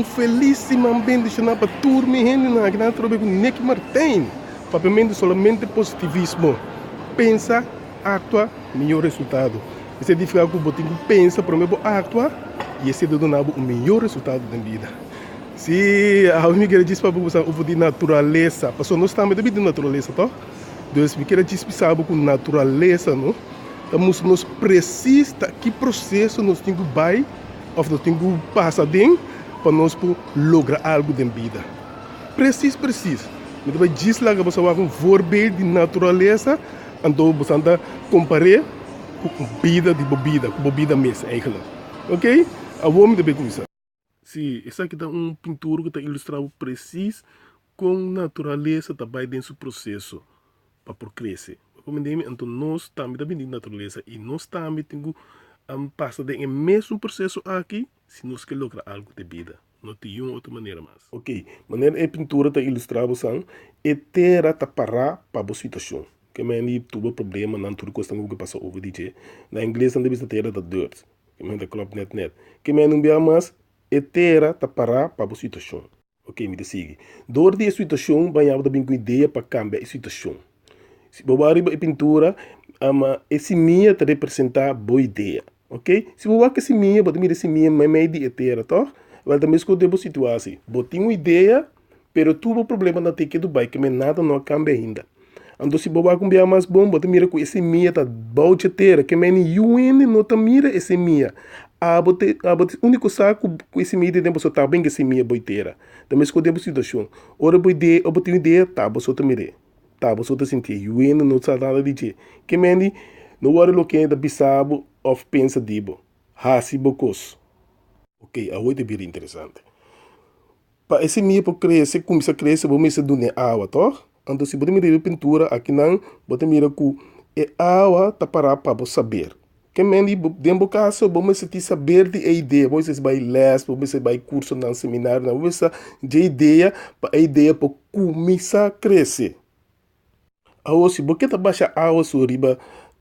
felíssimo ambiente para turma e na que nós trabalhamos com Nick Martin. Papiamento solamente positivismo. Pensa, atua, melhor resultado. Isso significa que você pensa, primeiro atua e esse é donar o melhor resultado da vida. Se a gente quer dizer para você o de natureza, porque nós estamos de natureza, tá? Então, se quer dizer sabe com natureza, não? Estamos nós precisa que processo nós temos vai ou nós temos passar dentro para nós lograr algo da vida. Preciso. Mas vai dizer lá que você vai um voorbeeld de natureza, então você anda comparar com vida de bebida, com bebida mesmo, eigenlijk. Ok? A homem deve começar. Sim, essa aqui é uma pintura que está ilustrando preciso com natureza também dentro do processo para crescer. Como então nós estamos também de natureza e nós também temos passar em mesmo processo aqui se nós queremos lograr algo de vida. Não tem uma outra maneira mais. Ok, maneira a pintura está ilustrando e terá está parar para a situação. Que me tudo problema não tudo coisa que passa over DJ. Na inglês não deve ter da dirt. Que me da club net. Que me não vê mais e terá está parar para a situação. Ok, me siga. Dor de situação banhava também com ideia para cambiar a situação. Se você arriba a pintura, esse minha te representa boa ideia. Ok? Se você que esse minha, você mira esse minha, mas meio de terra, tá? Mas também escuta a situação. Você tem uma ideia, pero tudo o problema não tem que do bem, que nada não cambia ainda. Então se você cambiar mais bom, você mira com esse minha tá boa de terra, que nem UN não tá mira esse minha. O único saco com esse minha de tempo só tá bem que esse minha boa terra. Também escuta a situação. Ora boa ideia, ou tem ideia, tá, você tá mira. Tá, você tá sentindo, UN não sabe nada de dizer. Que nem no hora que ainda bisabo of pensa dibo. Hasi bocos. Ok, a oito é bem interessante. Para esse minha para crescer, começa a crescer, vamos se donar água, tá? Então se você mirar a pintura aqui não, você mira que a água tá para você saber. Que nem dentro do caso, vamos se saber de ideia, vamos se vai ler, vamos se vai curso no seminário, vamos se de ideia para a ideia para começar a crescer. Agora, se você tá baixa água sobre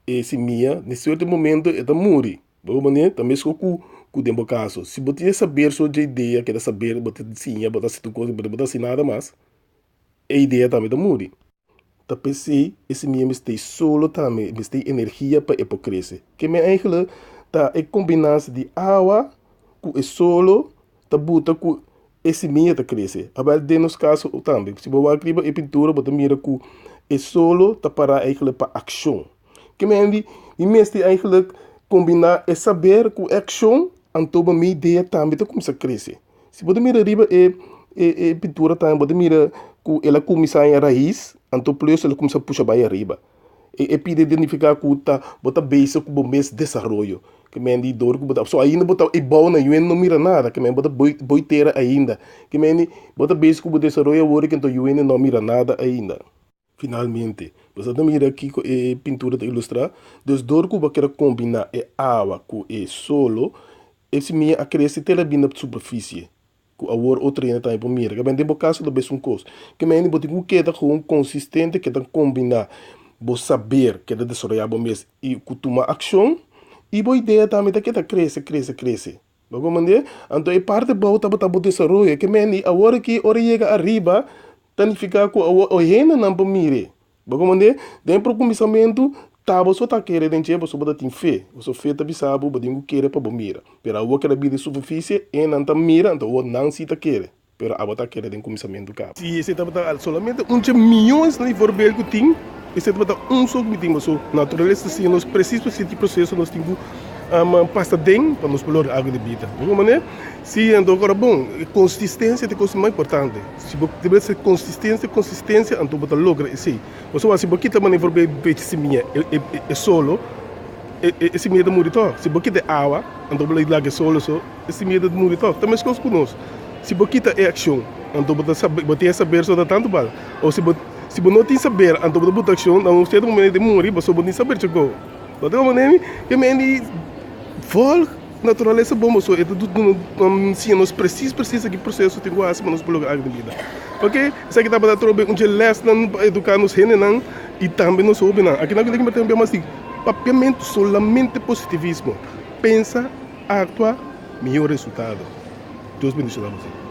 esse minha, nesse certo momento, é da muri. Vamos ver, também com o tempo caso. Se você saber sobre a ideia, quer saber, você desenha, você se coisa, você assim nada mais, a ideia também da muri. Tá pensei, esse minha mistake solo também, mistake energia para crescer. Que me eigenlijk tá a combinação de água com o solo, tá buta com esse minha tá crescer. Agora, dentro dos casos também, se você escrever a pintura, você mira com e solo tá para eigenlijk para ação. Que me mestre eigenlijk combinar e saber com ação, então a minha ideia também tá começa a crescer. Se você mira riba e pintura também, você mira que ela começa a raiz, então por isso ela começa a puxar bem arriba. E pide identificar que tá bota base com o mês desenvolvimento. Que me andi dor que bota só ainda bota e bom na UN não mira nada, que me bota boiteira ainda. Que me bota base com o desenvolvimento agora que então UN não mira nada ainda. Finalmente, você mira aqui com a pintura de ilustrar, dos dor que você quer combinar a água com o solo, esse minha a crescer até na superfície. Que agora outra ainda está para mira, que bem de caso da vez coisa, que me bote que queda com consistente que tá combinar, você saber que é desenvolver bom mês e que tomar ação e boa ideia também que tá cresce. Vamos mandar, então é parte boa tá botar desenvolver, que me agora que hora chega arriba tanificar com o reino não para mire. Vamos mandar, dentro do começamento tá, você tá querendo encher, você pode ter fé. Você fé tá bisabo, você tem que querer para mira. Pero a outra vida de superfície e não tá mira, então o não se tá querer. Pero a outra querer em começamento do cabo. Se você tá solamente milhões de verbal que tem, você tá só que tem, mas naturaleza se nós precisamos esse processo nós temos passa dentro para nos pôr água de vida. Vamos maneira? Se então agora bom, consistência é a coisa mais importante. Se você tiver essa consistência, então você logra isso. Você vai se você também for bem esse minha é solo, esse medo muritor. Se você tem água, então você lá que solo só, esse medo muritor. Também escolhe conosco. Se você tem ação, então você saber só da tanto bala. Ou se você não tem saber, então você botar ação, não você tem um momento de morrer, você não tem saber chegou. Então uma maneira que me volta naturaleza bom, só é tudo se nós precisa que processo tem quase para nos colocar a vida. Ok? Isso aqui está para trobe lesson para educar nos renan e também nos ouve não. Aqui na vida que tem bem assim, papiamento solamente positivismo. Pensa, atua, melhor resultado. Deus bendiga você.